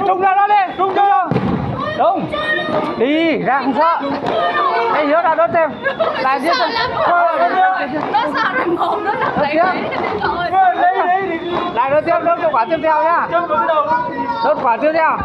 Trùng ra đó đi, trùng ra. Đúng. Đi, ra không sợ. Đây nhớ ra đó xem. Lại tiếp. Nó sao rồi mồm nó nặng lại rồi. Lại đốt tiếp, đốt quả tiếp theo nhá. Đốt quả tiếp theo.